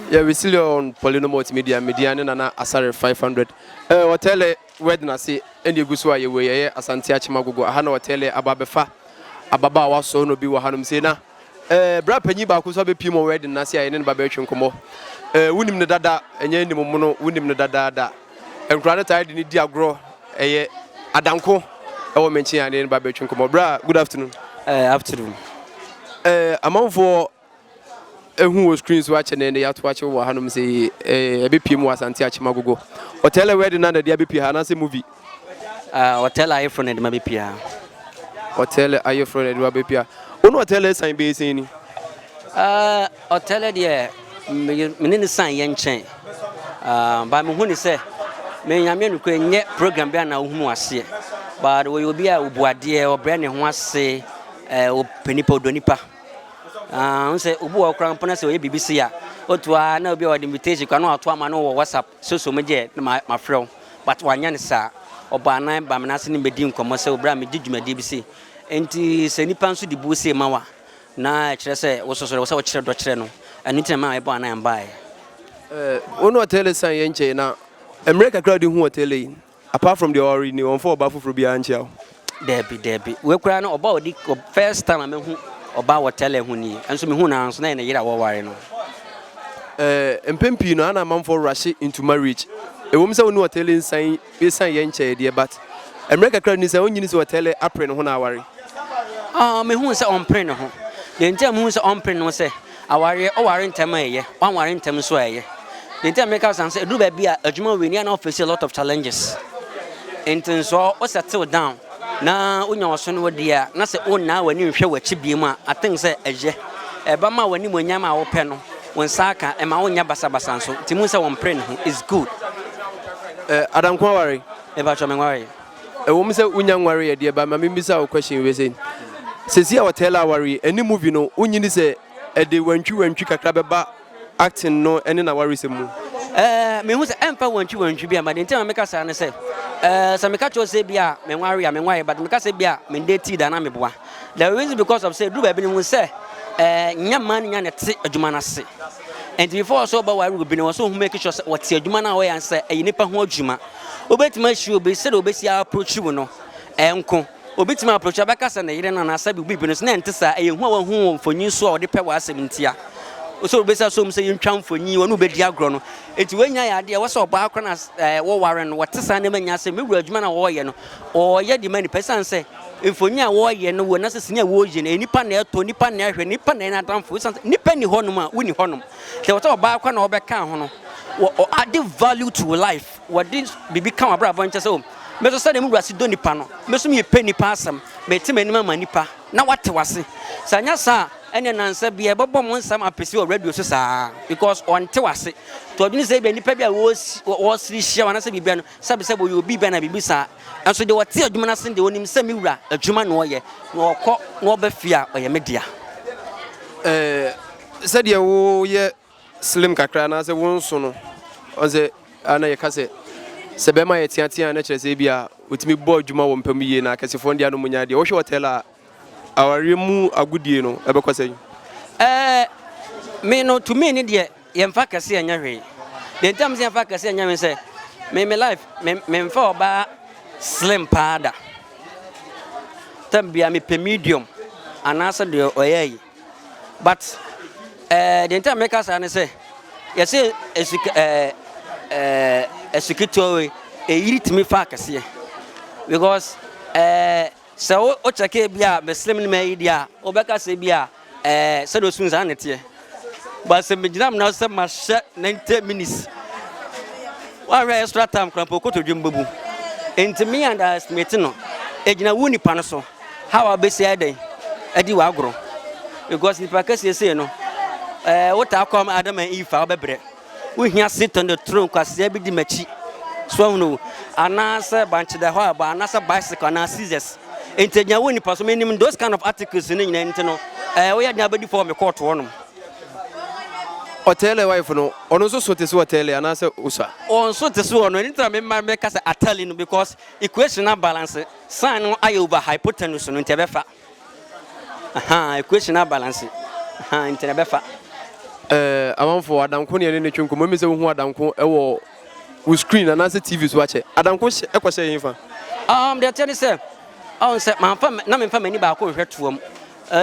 Yeah, we still on Poleeno Multimedia, Media, and Asare 500. Hotel wedding, I see, and you go so away, Asantia Chimago, Hano Hotel, Ababefa, Ababa was so no be Wahanum Sena. Bra Peniba, who's a Pimo wedding, Nasia, and Babation Como. Winning the Dada, and Yenimono, winning the Dada, and granted I didn't grow a Adanko, our mention, and Babation Como. Bra, good afternoon. Afternoon. Among for who was screens watching and they have to watch over Hanum say a BP was anti Chimago. Hotel a wedding under the BP Hanase movie. Hotel I from the Mabipia. Hotel are you from the Mabipia? One hotel is I'm basing. Hotel dear, Menin San Yen Chain. By Muhuni say, may I mean to program banner whom was here. But we will be a Boadier or Brandon was say, Penipo Donipa. Say Ubu Crampona say BBC ya. Otwa na obi o invitation kwa no atwa ma no WhatsApp social media my friend but wanya sa oba nan ba me na se ni medi nkomo se obra me didwumadi BBC enti se nipa nso di bu se mawa na kire se wo so wo kire do kire no enu tin ma e bo anan bae ono hotel san yenche na America crowd hu hotel yi apart from the ori ni on for ba fufuru bi anche Debbie we kura no oba odi first time me hu oba hotel hu ni enso me hu na nso na ne yira wo ware no Mpempi no ana man for rush into marriage. E wo mse wonu hotel nsan be san yenche de but America crowd ni say onyini so hotel apre no ho na aware me hu se onpre no ho de ntem hu se onpre no se aware o ware ntem eye wan ware ntem so eye de ntem make us say do ba bia adwuma we ni na face a lot of challenges enten so o settle down na unya waso no dia na se o na wani nhwe wachi biem a I think say eje e ba ma wani monyam a wo pe no won saka e ma wonya basabasa nso timu se won pray no is good Adanko ware e ba cho me ware e wo mse unya nware ye de ba ma mbisa wo question we say sesi a hotel aware any movie no unyini se e de wantwi kakra beba acting no ene na ware se mu me hu se emfa wantwi bia ma de ntem make sa ne se so me ka cho se bia me ware but me ka se bia me date da na me boa the reason because of say do ba bi ni mu se nyama nya ne te adwuma na se and before so ba ware obi no so hu make sure what te adwuma na wo yan se e nipa ho adwuma obetima hwi obi se do obesi approach wo no enko obetima approach abaka se na yire na na sabi obi bi no se na ente sa e hu wa hu mfonyin so a wo de pe wa asem ntia so obesi so mse yintwa mfonyin wo no obedi agro no enti wanya ya de wo so ba akro na wo ware no wote sa na manya se mewura adwuma na wo ye no o ye di mani person se mfonya wo ye no wo na se senya wo ye no nipa na eto nipa na ehwe nipa na na damfo nipa ni honum a woni honum te wo to ba akwa na wo be kan ho no wo add value to life what this bibi kan abra bonche so me so say dem wura si do nipa no me so me pe nipa asam me te manima ma nipa na wate wase sanya sa ene nansa bia bebo mo nsam apesi o radio so saa because on te wase to odini say bia nipa bia wo siri hia wana say bibia no sabe say bo yo bibia na bibi saa enso de wote adwuma na sen de onim say me wura adwuma no ye na okọ na obafia oye media said ye wo ye slim kakra na say won so no on say ana ye ka say se be ma ye tiatia na kire say bia otimi bo adwuma wo mpam ye na akasefo ndia no munya de wo hwe hotel a aware mu agudie no ebekosai me no to me ni de ye mfa kase anya hwe de ntam se mfa kase anya me say me life me mfa oba slim pada tambia me pe medium anasa de oyai but the ntam make us an say ye say esukito e yiri me fa kase because so o cheke bia Muslim ni me dia obeka se bia se do sun zan netie but se me ginam na se ma hye 90 minutes wa re extra time krampo ko to dwembabu enti me underestimate no e gina wuni pa no so how abesi aden adi wa agro because ni pa kase se no what akom Adam and Eve obebre we hia sit on the throne kwase bi di machi so no anasa banche da ho aba anasa bicycle na scissors entenya woni paso menim those kind of articles ni nyina enti no we ya nya bedi for me court wonum hotel wife no ono so te so hotel anasa usa on so te so ono enti me ma me kasa atali no because equational balance sign no aye over hypotenuse no enti befa equational balance enti befa amanfo Adanko ne ne twonko mo me se wo hu Adanko e wo screen and answer TV so wache Adanko e kwose yin fa they tell say on say man fa na me fa mani ba ko hwetuom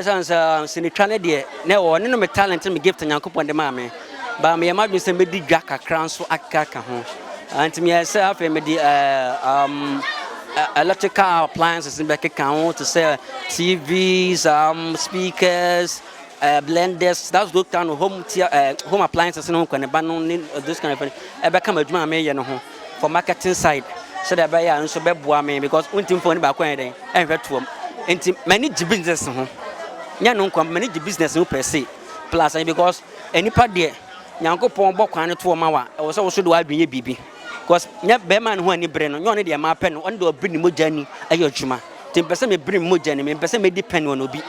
sans sinitwa ne de na wo ne no me talent me gift nyankopon de ma me ba me ma dwen se me di dwa kakra nso akaka ho anti me say afa me di electrical appliances in back account to say TVs speakers blenders that's those kind of home appliances no kan ba no this kind of thing e be come adwuma me ye no ho for marketing side so that be ya nso be boa me because untim for ni ba kwan den e hwetuom enti manage business ho nya no nkwa manage business no per se plus because enipa de nyankopon bɔ kwan ne to ma wa e wo so wo so do adwenye bibi because nya be man ho ani bre no nya one de ma pɛ no on de obri ni mogani ayo adwuma tim pese me bri mogani me pese me depend on obi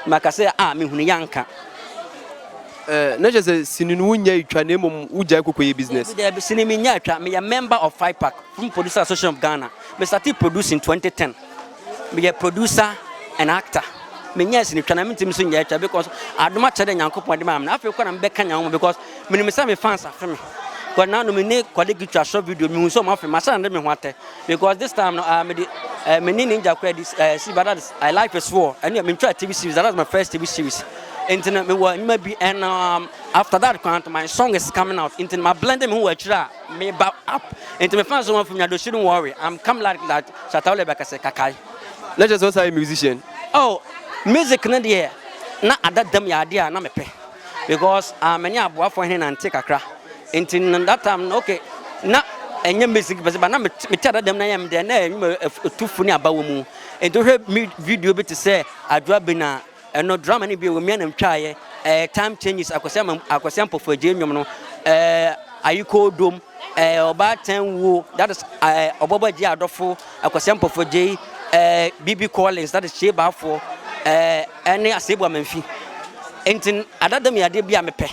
maka say me hunu yanka na je say sininu wunya itwa na emom ugya kokoye business there be sinimi nya atwa me a member of 5 pack from Producer Association of Ghana me started producing 2010 me a producer and actor me nya sinitwa na me tim so nya atwa because adoma chede nyankopon de ma na afi kwa na me be kanya wo because me ni me say me fans afi me because now me ne kwade gitwa short video me hu so ma afi ma say na me ho ate because this time no me ni ninja credit see but that I like it swore and me try TV series that was my first TV series internet me maybe and after that my song is coming out internet my blending me who me back up into me fans one from you shouldn't worry I'm come like that Shatawle Beka say kakai let's just also a musician oh music na there na adadam ya dia na me pe because many aboa for hen and take akra into that time okay na enye music but na me tada dem na yam de na tufu ni abawo mu ento hwe video bi te say adwa bi na no drama ni bi wo me na mtwaye time changes akwasem pofoje nwom no ayiko dom oba tenwo that is obobaji adofo akwasem pofoje BB Collins that is sheba for any asebo amfi entin adadam ya de bia mepe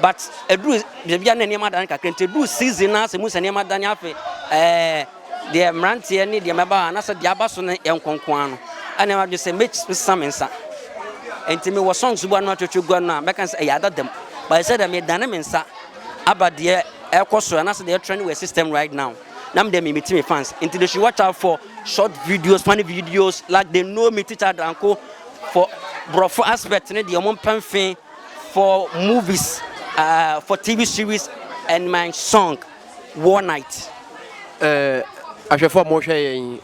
but edu bia na niam adan kakra ente du season na se musa niam adan afi de mrantie ni de meba na se de abaso na enkonkon ano ana ma de se make samensa enti me wo songs bu anu atwetwe gu na meka say ya adadam but I said me dan me nsa abade ekoso na se de trend we system right now nam dem me team fans enti they should watch out for short videos funny videos like they know me teacher Adanko for brofo aspect ne de omon pamfin for movies for TV series and my song War Night ahwefo mo hwe yen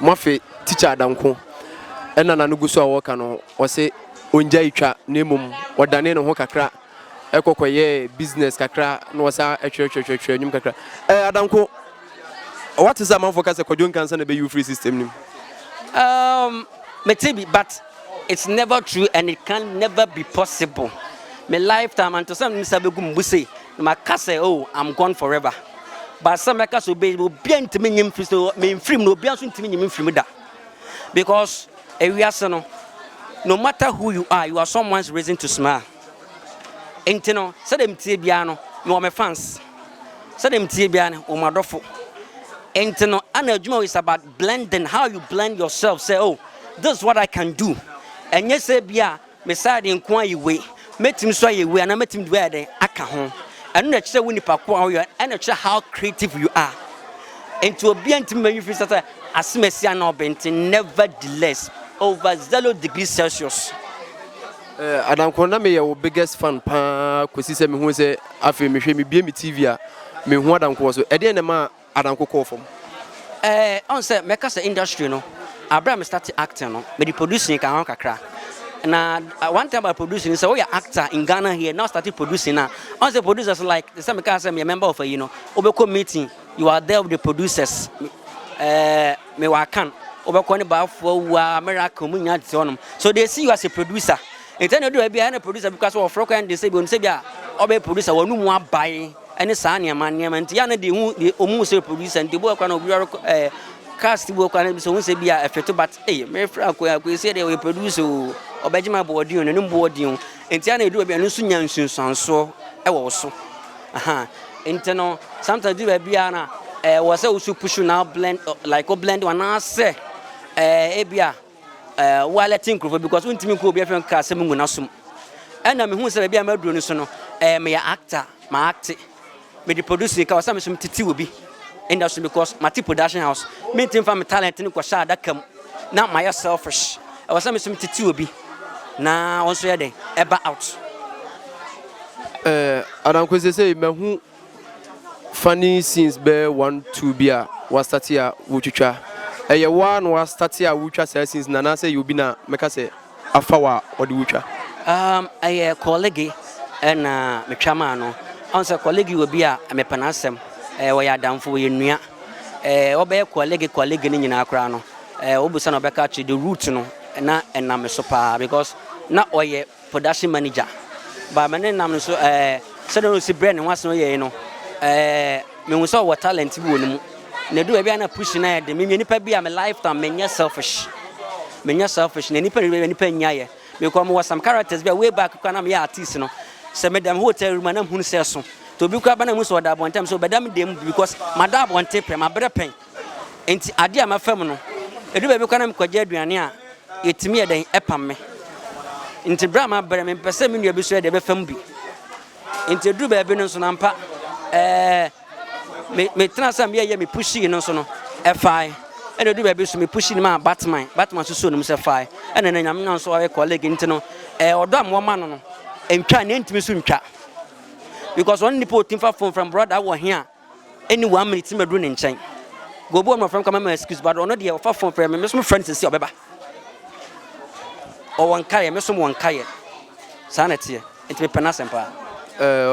mo fe teacher Adanko ena na nugu so awoka no o se onja itwa na emom odane ne ho kakra ekokoye business kakra no wasa atwetwetwetwe nyum kakra Adanko what is a man focus kodjon cancer na be you free system nim maybe but it's never true and it can never be possible my lifetime and to some misabegum buse my kase oh I'm gone forever but some make us obey be ntimi nyim free so me free no be aso ntimi nyim free da because no matter who you are someone's reason to smile entino say dem tie bia no me my fans say dem tie bia no o madofo entino ana adwuma is about blending how you blend yourself say oh this is what I can do and yes say bia me side nko ayewe metim so ayewe ana metim do ade aka ho and na kire woni pa ko ayo and na kire how creative you are into obi antim man you feel say asemesi ana obenti nevertheless over 0 degrees Celsius Adanko na me your biggest fan pa kosi se me hu se afi me hwe me bie me TV a me hu Adanko so e de na ma Adanko call from on say make us industry no Abraham started acting no me the producing kan kakra na one time I producing so we are actor in Ghana here now started producing now on say producers like the same can say me a member of obeko meeting you are there with the producers me wa kan obeko ni ba fo wa miracle mu nya de onom so they see you as a producer and then you do be a producer because of frock and they say bia obe producer wonu mu abai any saa niam nti ya na de hu de omu say producer nti bo kwa na obi cast bo kwa na so hu say bia effect but me fra ko say they we produce o obejima board on no board on nti ya na edu bia no so nya nsunsanso e wo so nti no sometimes do bia na was say we push now blend like blend one na say bia letting crop because untimi ko bia fen ka asem ngu na som and I'm who said, I'm a drone, so no, me actor, my acting, me the producer, because some titi will be industry because my production house, meeting from talent in Kwasha that come, not my selfish. I was some titi will be now, also a day, ever out. Adanko say, me who funny scenes be 1 2 bia was start here wuchucha. One was start here wuchucha since Nana say you be na make say afawa or the wuchucha. A colleague and me chamano. Answer colleague will be a me panasem. We are down for you. Obey colleague in our crown. Obusan obekachi the root no na and na me sopa because not oye production manager. But my name so suddenly see brand once no ye no. Me we saw what talent we no. Ne do e na push na de me nipa bi am lifetime me selfish. Me selfish ne nipa nyaye. Because was some characters be way back kana me artist no. Se me dem hotel room na hunu se so. To bi kwa bana mu so da bontem so bedam dem because my dad bonte pre my brother pen. Enti ade am afam no. Edu be kana me kwaje aduane a yetimi eden epam me. Enti bra ma bre me pese me nua bi so de be fam bi. Enti edu be no so na mpa me transam ye me pushi no so no F5 and edu be so me pushi ma Batman so no se 5 and na nyam no so we colleague enti no odo am wo ma no entwa na ntimi so ntwa because one nipo timfa phone from brother wo here any 1 minute me do ne nchen go bo my friend come my excuse but ono de ofa phone from me so friends see obeba o won kaye me so won kaye sanete enti me pena sempa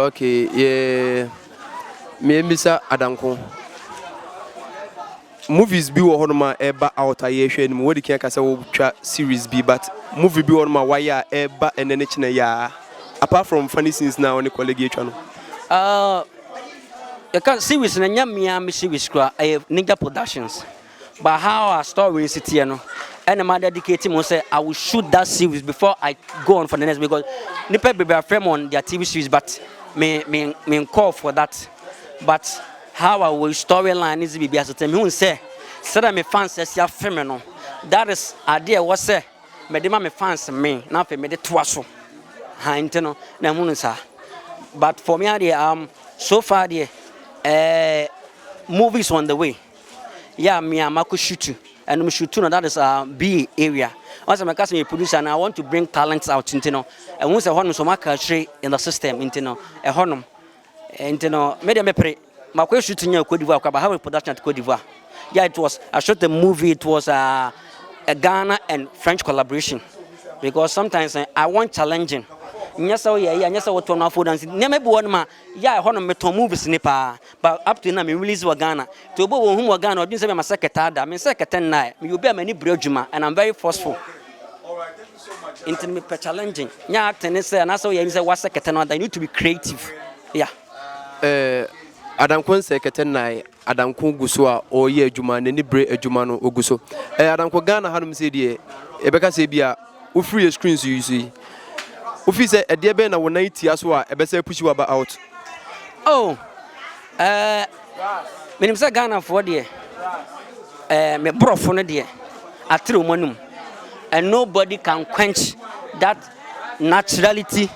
okay yeah me misa Adanko movies bi wo honoma eba out aye hwe ni mo wodi kan ka se wo twa series bi but movie bi honoma why eba enene chine ya apart from funny scenes now on the colleague twa no I can't series na nyamia me series kra Ninja Productions but how our story is here no and I'm dedicating mo say I will shoot that series before I go on for the next because nipa be frame on their TV series but me call for that but how I will storyline is be as tell me who say me fans say ya film no that is idea what say me dey me fans me na fe me dey to aso ha inteno na hunu sa but for me so far there movies on the way yeah me am I shoot and me shoot no that is B area once I make me producer and I want to bring talents out inteno and once I honum so make in the system inteno e honum inteno me dey me pre my question to you, Cote d'Ivoire, but how production at Cote d'Ivoire? Yeah, it was. I shot the movie. It was a Ghana and French collaboration because sometimes I want challenging. Yes, oh yeah. Yes, I want to know food and never be one man. Yeah, I want to make movies nipa, but up to now, me release wa Ghana. To go home wa Ghana, I didn't say my secretary. I mean secretary now. You be many brojuma, and I'm very forceful. All right, thank you so much. Intimate challenging. Yeah, tennis and also yeah, what secretary? I need to be creative. Yeah. Adanko sekete nai Adanko guso a oye adwuma ne bre adwuma no oguso Adanko Ghana hanum se die ebeka se bia wo free screens you see wo fi se e de be na wo nan tia so a ebe se push you about out menim se Ghana for die me brofo no die atre omanum and nobody can quench that naturality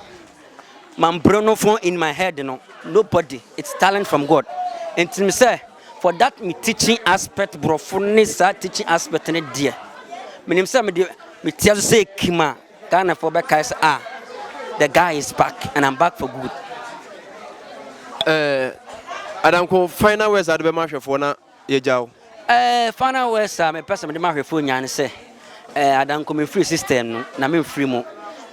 man brono phone in my head no nobody it's talent from God and to me say for that me teaching aspect brofoness teaching aspect ne dear me say me tell say kima Ghana for back guys the guy is back and I'm back for good Adanko final words at be mahwe for na ye jaw final words me person me mahwe for nyan say Adanko me free system no na me free mo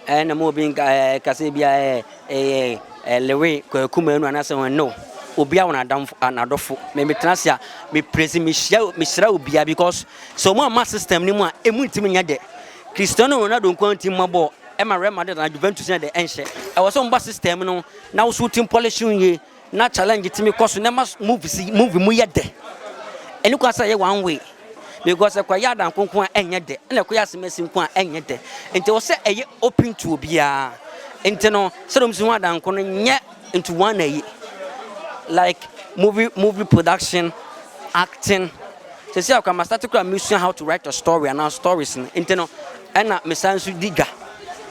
and mo being kase bia l0ve Kumawood anase no obia wona adam anadofo me metrasia me praise me shira obia because so mo ma system ni mu a emu ntimi nya de Cristiano Ronaldo nkwanti mabo e ma Real Madrid na Juventus na de enhye e wo so mba system no na wo so team polish ye na challenge timi koso na movie mu ye de eni kwa say one way because kwa yada nkonkon enye de na kwa yasemasi nkon enye de enti wo say eye open to obia enti no so dum so Adanko no nye into one aye like movie production acting so say I start to mission how to write a story and our stories enti no and na mesansu diga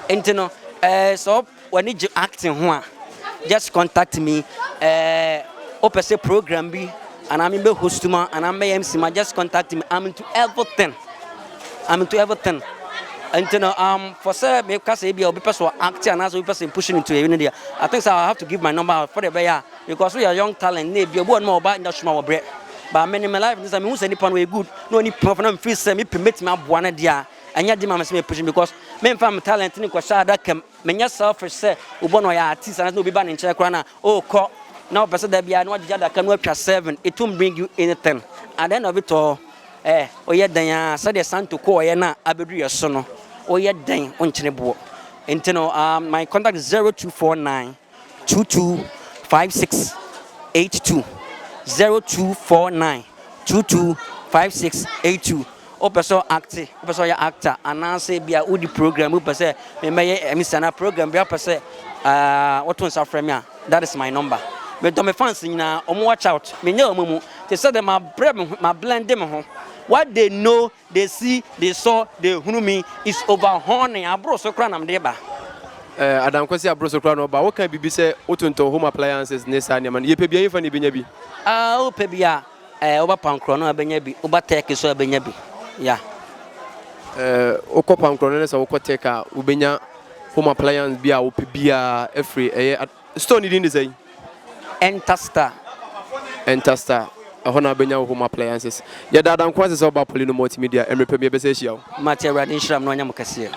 enti no so when you acting ho just contact me open say program bi and I'm be host ma and I'm MC ma just contact me. I'm into everything and you know for say me ka say be person acting and as we person pushing into even there I think so I have to give my number for the bear because we are young talent need be one more about industry ma bre but many my life this I mean who say nipa no good no ni prof na me feel say me permit me aboa na dia anya di ma me pushing because me fam talent ni ko sha da kam me nya selfish say ubo no ya artist and no be ba ni nche kra na oh ko now person that be no agya da kam no atwa 7 it won't bring you anything at the end of it all oye dan say the santo ko oye na abedu yeso no oye dan onchene bo intino my contact is 0249 225682 0249 225682 o person actor o person ya actor ananse bia udi program o person me meye emisana program bia person what one sa frame that is my number me do me fans nyina omo watch out me nya omo they say them my blend them ho what they know they see they saw they hunu me is over honey abro so kra nam de ba Adanko si abro so kra no ba wo kan bibi say otonto home appliances ne sa ne man ye pe bia yefa ne benya bi o pe bia oba pankro no abenya bi oba take so abenya bi yeah okọ pankro no se okọ take a ubenya home appliance bia wo pe bia every store ni din say Enter Star hona benya home appliances ya Adanko se so ba Poleeno Multimedia emre pe me be se hia o Mate Radin Shram no nya mukase